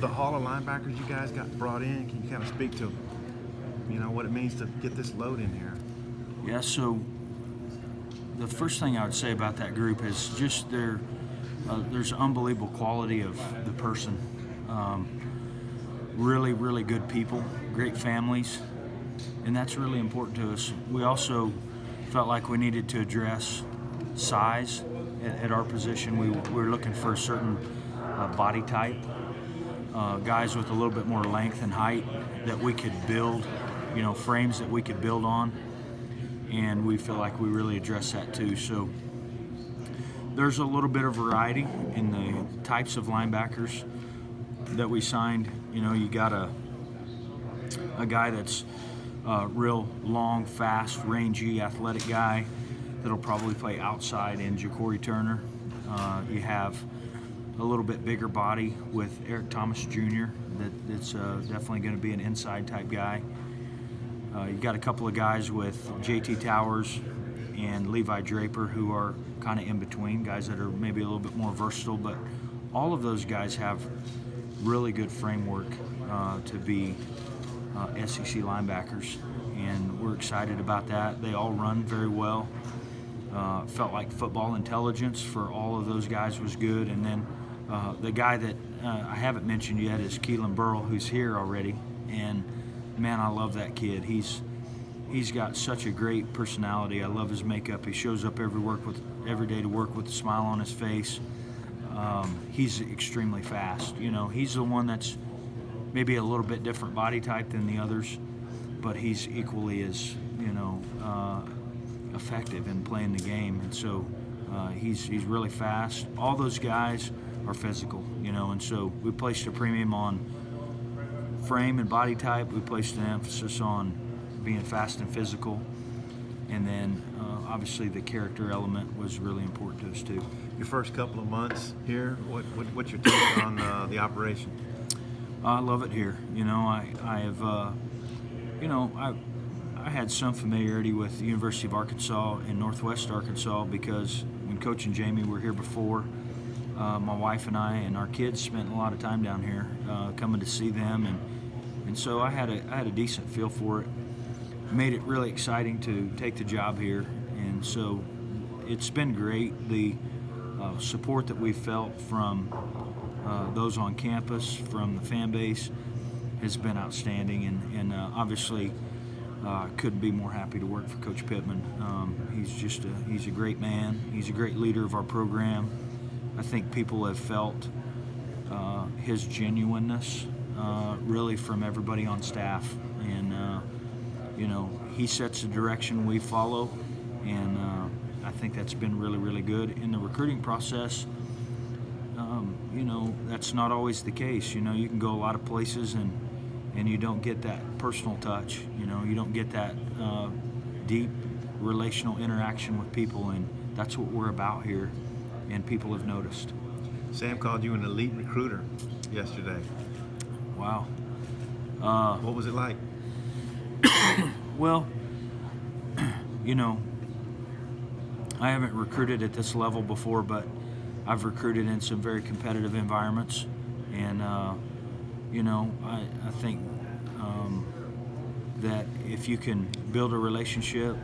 The Hall of linebackers you guys got brought in, can you kind of speak to, what it means to get this load in here? Yeah, so the first thing I would say about that group is just there's unbelievable quality of the person. Really, really good people, great families, and that's really important to us. We also felt like we needed to address size at our position. We were looking for a certain body type, guys with a little bit more length and height that we could build, frames that we could build on, and we feel like we really address that too. So there's a little bit of variety in the types of linebackers that we signed. You got a guy that's real long, fast, rangy, athletic guy that'll probably play outside in Ja'Cory Turner. You have a little bit bigger body with Eric Thomas Jr. That's definitely going to be an inside type guy. You've got a couple of guys with JT Towers and Levi Draper who are kind of in between, guys that are maybe a little bit more versatile, but all of those guys have really good framework to be SEC linebackers, and we're excited about that. They all run very well. Felt like football intelligence for all of those guys was good, and then the guy that I haven't mentioned yet is Keelan Burrell, who's here already, and man, I love that kid. He's got such a great personality. I love his makeup. He shows up every day to work with a smile on his face. He's extremely fast. He's the one that's maybe a little bit different body type than the others, but he's equally as effective in playing the game. And so he's really fast. All those guys are physical, and so we placed a premium on frame and body type. We placed an emphasis on being fast and physical, and then obviously the character element was really important to us too. Your first couple of months here, what's your take on the operation? I love it here. I have, I had some familiarity with the University of Arkansas in Northwest Arkansas because when Coach and Jamie were here before, my wife and I and our kids spent a lot of time down here coming to see them, and so I had a decent feel for it. Made it really exciting to take the job here, and so it's been great. The support that we felt from those on campus, from the fan base, has been outstanding, and obviously couldn't be more happy to work for Coach Pittman. He's a great man. He's a great leader of our program. I think people have felt his genuineness really from everybody on staff, and he sets the direction we follow, and I think that's been really, really good. In the recruiting process, that's not always the case. You can go a lot of places and you don't get that personal touch. You don't get that deep relational interaction with people, and that's what we're about here, and people have noticed. Sam called you an elite recruiter yesterday. Wow. What was it like? Well, I haven't recruited at this level before, but I've recruited in some very competitive environments, and I think that if you can build a relationship,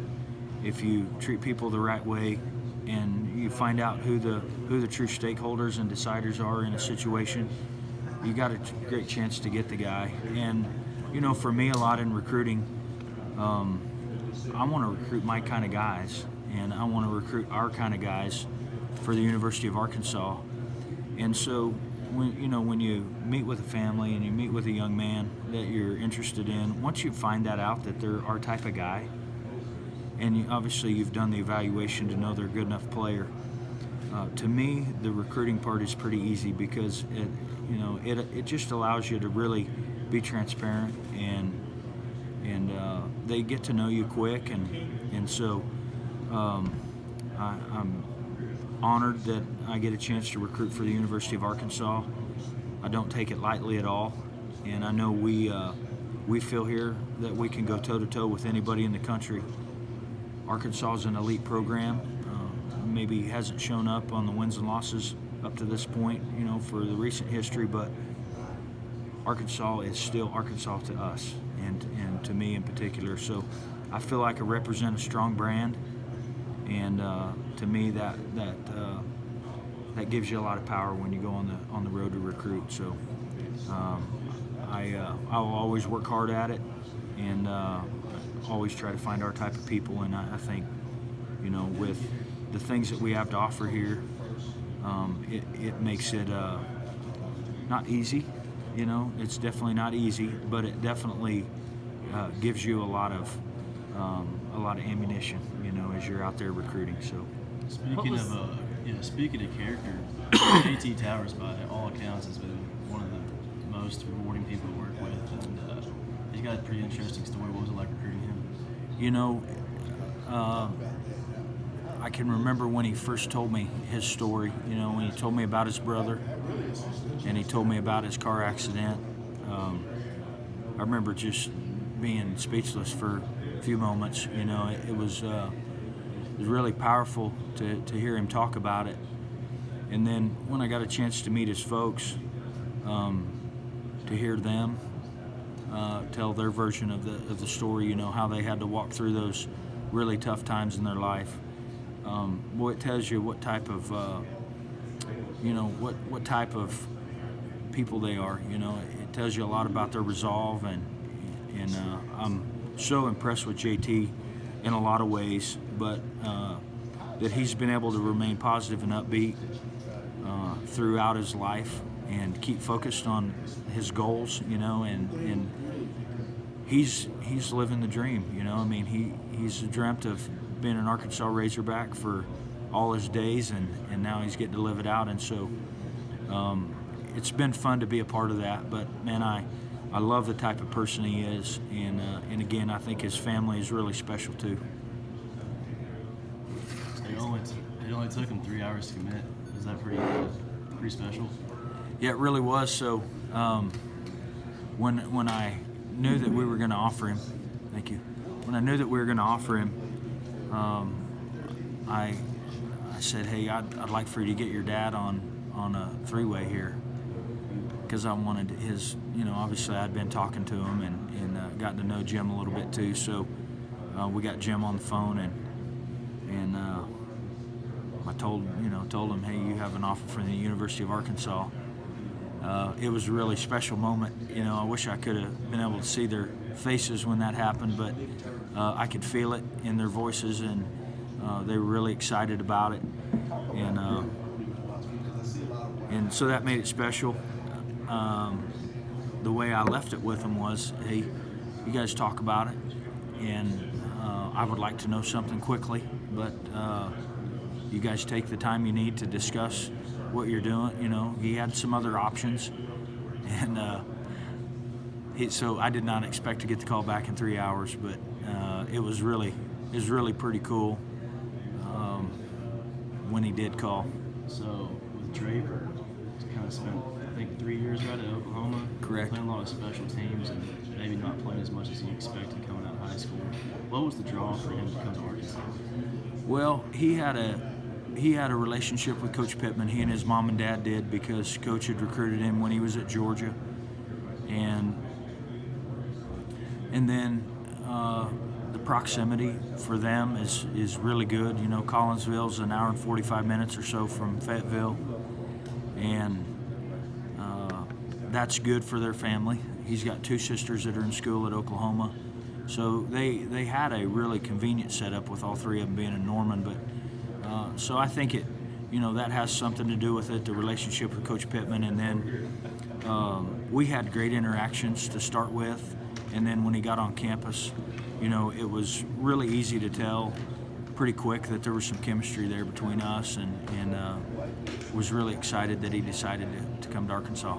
if you treat people the right way, and you find out who the true stakeholders and deciders are in a situation, you got a great chance to get the guy. And for me, a lot in recruiting, I want to recruit my kind of guys, and I want to recruit our kind of guys for the University of Arkansas. And so when you meet with a family and you meet with a young man that you're interested in, once you find that out that they're our type of guy, and obviously you've done the evaluation to know they're a good enough player, to me the recruiting part is pretty easy because it just allows you to really be transparent, and they get to know you quick, and so I'm honored that I get a chance to recruit for the University of Arkansas. I don't take it lightly at all, and I know we feel here that we can go toe-to-toe with anybody in the country. Arkansas is an elite program. Maybe hasn't shown up on the wins and losses up to this point, for the recent history, but Arkansas is still Arkansas to us, and to me in particular. So I feel like I represent a strong brand, and to me that gives you a lot of power when you go on the road to recruit. So I'll always work hard at it, and always try to find our type of people. And I think, with the things that we have to offer here, it makes it not easy. It's definitely not easy, but it definitely gives you a lot of ammunition, as you're out there recruiting. So, speaking of character, JT Towers, by all accounts, has been one of the most rewarding people to work with, and he's got a pretty interesting story. What was it like recruiting him? I can remember when he first told me his story, when he told me about his brother and he told me about his car accident. I remember just being speechless for a few moments. It was really powerful to hear him talk about it. And then when I got a chance to meet his folks, to hear them tell their version of the story, how they had to walk through those really tough times in their life. Boy, it tells you what type of, what type of people they are. It tells you a lot about their resolve, and I'm so impressed with JT in a lot of ways, but that he's been able to remain positive and upbeat throughout his life and keep focused on his goals, and he's living the dream. He's dreamt of being an Arkansas Razorback for all his days, and now he's getting to live it out. And so it's been fun to be a part of that. But man, I love the type of person he is, and again, I think his family is really special too. It only took him 3 hours to commit. Is that pretty special? Yeah, it really was. So when I knew that we were going to offer him, thank you. When I knew that we were going to offer him, I said, hey, I'd like for you to get your dad on a three-way here, because I wanted his, obviously I'd been talking to him and gotten to know Jim a little bit too. So we got Jim on the phone, and I told him, hey, you have an offer from the University of Arkansas. It was a really special moment. I wish I could have been able to see their faces when that happened, but I could feel it in their voices, and they were really excited about it, and so that made it special. The way I left it with them was, hey, you guys talk about it, and I would like to know something quickly, but you guys take the time you need to discuss what you're doing. He had some other options, and so I did not expect to get the call back in 3 hours, but it was really pretty cool when he did call. So with Draper, he's kind of spent, I think, 3 years right at Oklahoma. Correct. Playing a lot of special teams and maybe not playing as much as he expected coming out of high school. What was the draw for him to come to Arkansas? Well, he had a relationship with Coach Pittman. He and his mom and dad did, because Coach had recruited him when he was at Georgia, and then the proximity for them is really good. Collinsville's an hour and 45 minutes or so from Fayetteville, and that's good for their family. He's got two sisters that are in school at Oklahoma, so they had a really convenient setup with all three of them being in Norman. But so I think it, that has something to do with it, the relationship with Coach Pittman, and then we had great interactions to start with, and then when he got on campus, it was really easy to tell pretty quick that there was some chemistry there between us, and was really excited that he decided to come to Arkansas.